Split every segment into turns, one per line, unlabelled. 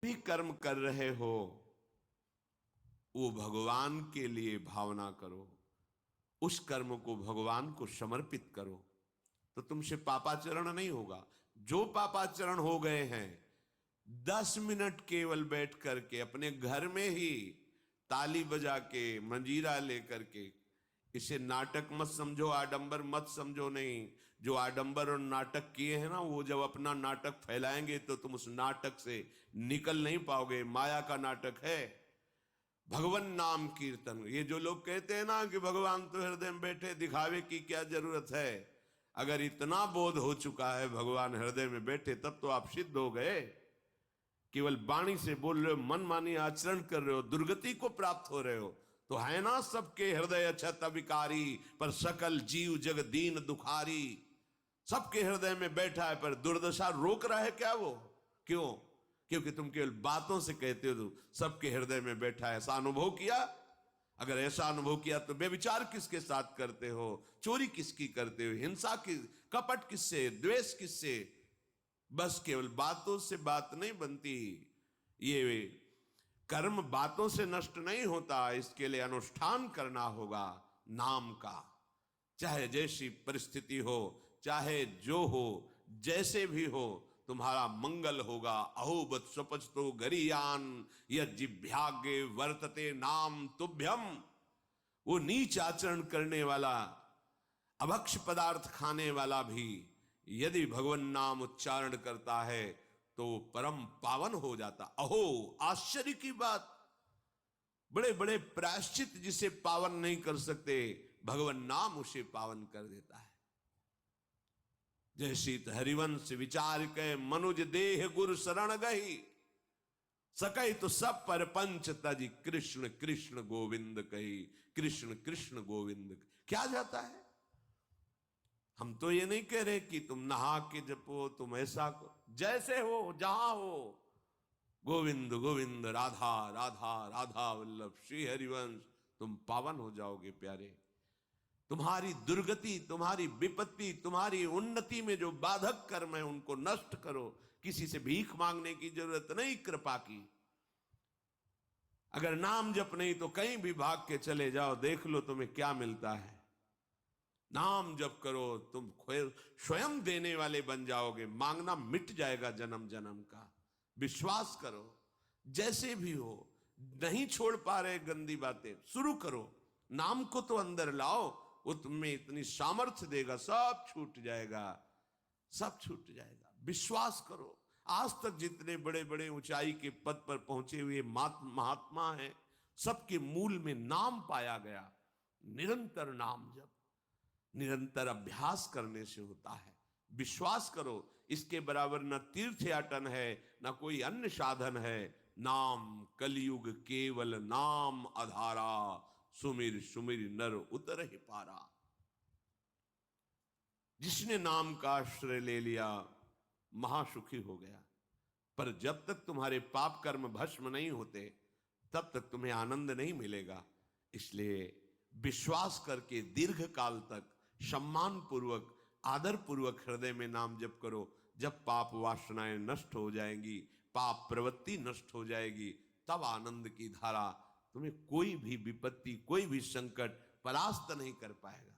भी कर्म कर रहे हो वो भगवान के लिए भावना करो, उस कर्म को भगवान को समर्पित करो, तो तुमसे पापाचरण नहीं होगा। जो पापाचरण हो गए हैं 10 मिनट केवल बैठ करके अपने घर में ही ताली बजा के मंजीरा लेकर के, इसे नाटक मत समझो, आडंबर मत समझो। नहीं, जो आडंबर और नाटक किए हैं ना, वो जब अपना नाटक फैलाएंगे तो तुम उस नाटक से निकल नहीं पाओगे। माया का नाटक है। भगवान नाम कीर्तन, ये जो लोग कहते हैं ना कि भगवान तो हृदय में बैठे, दिखावे की क्या जरूरत है। अगर इतना बोध हो चुका है भगवान हृदय में बैठे, तब तो आप सिद्ध हो गए। केवल वाणी से बोल रहे हो, मन मानी आचरण कर रहे हो, दुर्गति को प्राप्त हो रहे हो, तो है ना सबके हृदय अछत अविकारी, पर सकल जीव जग दीन दुखारी। सबके हृदय में बैठा है, पर दुर्दशा रोक रहा है क्या वो? क्यों? क्योंकि तुम केवल बातों से कहते हो सबके हृदय में बैठा है। ऐसा अनुभव किया? अगर ऐसा अनुभव किया तो बेविचार किसके साथ करते हो, चोरी किसकी करते हो, हिंसा की, कपट किससे, द्वेष किससे? बस केवल बातों से बात नहीं बनती। ये कर्म बातों से नष्ट नहीं होता, इसके लिए अनुष्ठान करना होगा नाम का। चाहे जैसी परिस्थिति हो, चाहे जो हो, जैसे भी हो, तुम्हारा मंगल होगा। अहोबत स्वपच तो गरियान यज्जिभ्यागे वर्तते नाम तुभ्यम। वो नीच आचरण करने वाला, अभक्ष पदार्थ खाने वाला भी यदि भगवान नाम उच्चारण करता है तो वो परम पावन हो जाता। अहो, आश्चर्य की बात! बड़े बड़े प्रायश्चित जिसे पावन नहीं कर सकते, भगवान नाम उसे पावन कर देता है। जय शीत हरिवंश विचार के मनुज देह गुरु शरण गही, सकै तो सब पर पंच तजी कृष्ण कृष्ण गोविंद कही। कृष्ण कृष्ण गोविंद क्या जाता है? हम तो ये नहीं कह रहे कि तुम नहा के जपो, तुम ऐसा को, जैसे हो जहां हो, गोविंद गोविंद राधा राधा राधा वल्लभ श्री हरिवंश, तुम पावन हो जाओगे प्यारे। तुम्हारी दुर्गति, तुम्हारी विपत्ति, तुम्हारी उन्नति में जो बाधक कर्म है उनको नष्ट करो। किसी से भीख मांगने की जरूरत नहीं, कृपा की। अगर नाम जप नहीं तो कहीं भी भाग के चले जाओ, देख लो तुम्हें क्या मिलता है। नाम जप करो, तुम स्वयं देने वाले बन जाओगे, मांगना मिट जाएगा जन्म जन्म का। विश्वास करो, जैसे भी हो। नहीं छोड़ पा रहे गंदी बातें, शुरू करो, नाम को तो अंदर लाओ, वो तुम्हें इतनी सामर्थ्य देगा, सब छूट जाएगा, सब छूट जाएगा। विश्वास करो। आज तक जितने बड़े बड़े ऊंचाई के पद पर पहुंचे हुए महात्मा हैं, सबके मूल में नाम पाया गया। निरंतर नाम जप, निरंतर अभ्यास करने से होता है। विश्वास करो, इसके बराबर न तीर्थ याटन है, न कोई अन्य साधन है। नाम कलयुग केवल नाम आधारा, सुमिर सुमिर नर उतर ही पारा। जिसने नाम का आश्रय ले लिया महासुखी हो गया। पर जब तक तुम्हारे पाप कर्म भस्म नहीं होते, तब तक तुम्हें आनंद नहीं मिलेगा। इसलिए विश्वास करके दीर्घ काल तक सम्मान पूर्वक, आदर पूर्वक हृदय में नाम जप करो। जब पाप वासनाएं नष्ट हो जाएंगी, पाप प्रवृत्ति नष्ट हो जाएगी, तब आनंद की धारा, तुम्हें कोई भी विपत्ति, कोई भी संकट परास्त नहीं कर पाएगा।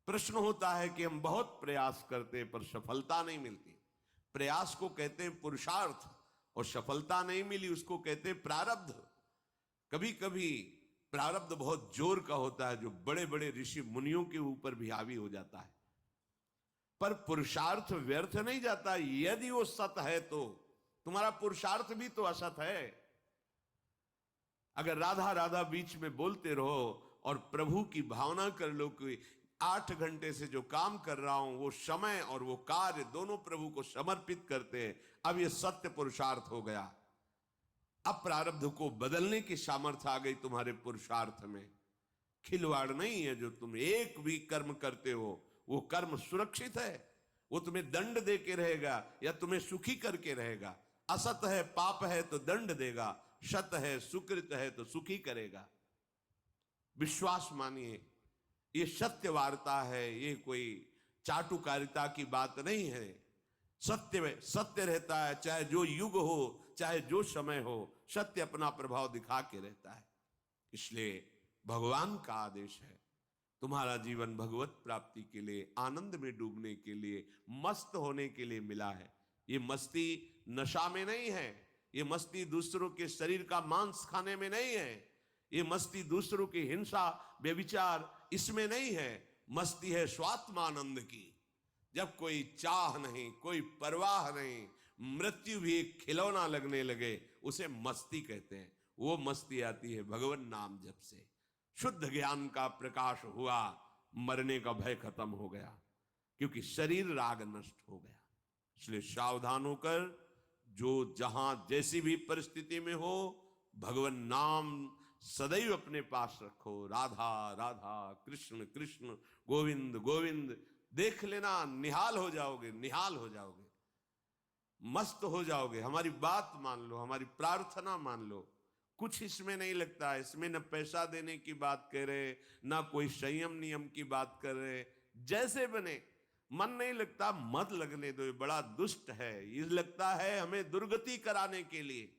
प्रश्न होता है कि हम बहुत प्रयास करते पर सफलता नहीं मिलती। प्रयास को कहते हैं पुरुषार्थ, और सफलता नहीं मिली उसको कहते हैं प्रारब्ध। कभी कभी प्रारब्ध बहुत जोर का होता है, जो बड़े बड़े ऋषि मुनियों के ऊपर भी हावी हो जाता है। पर पुरुषार्थ व्यर्थ नहीं जाता। यदि वो सत है तो तुम्हारा पुरुषार्थ भी तो असत है। अगर राधा राधा बीच में बोलते रहो और प्रभु की भावना कर लो कि 8 घंटे से जो काम कर रहा हूं वो समय और वो कार्य दोनों प्रभु को समर्पित करते हैं, अब ये सत्य पुरुषार्थ हो गया। अब प्रारब्ध को बदलने की सामर्थ्य आ गई तुम्हारे पुरुषार्थ में। खिलवाड़ नहीं है जो तुम एक भी कर्म करते हो, वो कर्म सुरक्षित है। वो तुम्हें दंड दे के रहेगा या तुम्हें सुखी करके रहेगा। असत है, पाप है तो दंड देगा, सत है, सुकृत है तो सुखी करेगा। विश्वास मानिए, ये सत्य वार्ता है, ये कोई चाटुकारिता की बात नहीं है। सत्य में सत्य रहता है, चाहे जो युग हो, चाहे जो समय हो, सत्य अपना प्रभाव दिखा के रहता है। इसलिए भगवान का आदेश है, तुम्हारा जीवन भगवत प्राप्ति के लिए, आनंद में डूबने के लिए, मस्त होने के लिए मिला है। ये मस्ती नशा में नहीं है, ये मस्ती दूसरों के शरीर का मांस खाने में नहीं है, ये मस्ती दूसरों की हिंसा व्यभिचार इसमें नहीं है। मस्ती है स्वात्मानंद की। जब कोई चाह नहीं, कोई परवाह नहीं, मृत्यु भी एक खिलौना लगने लगे, उसे मस्ती कहते हैं। वो मस्ती आती है भगवान नाम जप से। शुद्ध ज्ञान का प्रकाश हुआ, मरने का भय खत्म हो गया, क्योंकि शरीर राग नष्ट हो गया। इसलिए सावधान होकर जो जहां जैसी भी परिस्थिति में हो, भगवान नाम सदैव अपने पास रखो। राधा राधा, कृष्ण कृष्ण, गोविंद गोविंद। देख लेना, निहाल हो जाओगे, निहाल हो जाओगे, मस्त हो जाओगे। हमारी बात मान लो, हमारी प्रार्थना मान लो, कुछ इसमें नहीं लगता। इसमें न पैसा देने की बात कर रहे, ना कोई संयम नियम की बात कर रहे। जैसे बने, मन नहीं लगता, मत लगने दो, ये बड़ा दुष्ट है। ये लगता है हमें दुर्गति कराने के लिए।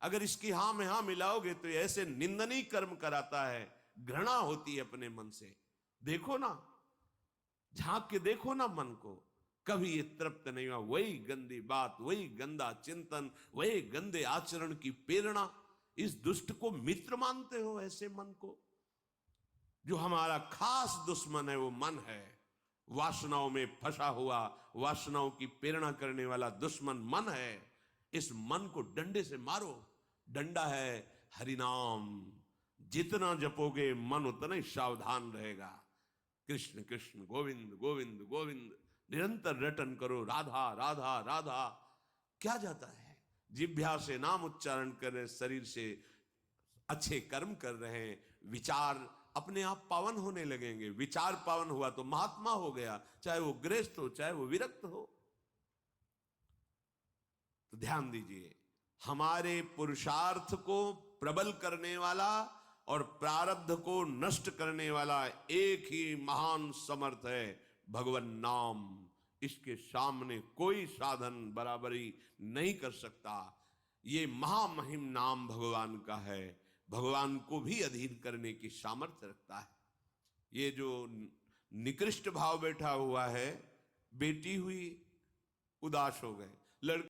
अगर इसकी हां में हां मिलाओगे तो ऐसे निंदनीय कर्म कराता है, घृणा होती है अपने मन से। देखो ना, झांक के देखो ना मन को, कभी ये तृप्त नहीं हुआ। वही गंदी बात, वही गंदा चिंतन, वही गंदे आचरण की प्रेरणा। इस दुष्ट को मित्र मानते हो, ऐसे मन को? जो हमारा खास दुश्मन है वो मन है। वासनाओं में फंसा हुआ, वासनाओं की प्रेरणा करने वाला दुश्मन मन है। इस मन को डंडे से मारो। डंडा है हरिनाम। जितना जपोगे मन उतना ही सावधान रहेगा। कृष्ण कृष्ण, गोविंद गोविंद गोविंद, निरंतर रटन करो। राधा राधा राधा। क्या जाता है? जिह्वा से नाम उच्चारण कर रहे, शरीर से अच्छे कर्म कर रहे हैं, विचार अपने आप पावन होने लगेंगे। विचार पावन हुआ तो महात्मा हो गया, चाहे वो गृहस्थ हो, चाहे वो विरक्त हो। तो ध्यान दीजिए, हमारे पुरुषार्थ को प्रबल करने वाला और प्रारब्ध को नष्ट करने वाला एक ही महान समर्थ है, भगवान नाम। इसके सामने कोई साधन बराबरी नहीं कर सकता। ये महामहिम नाम भगवान का है, भगवान को भी अधीन करने की सामर्थ्य रखता है। ये जो निकृष्ट भाव बैठा हुआ है, बेटी हुई उदास हो गए, लड़के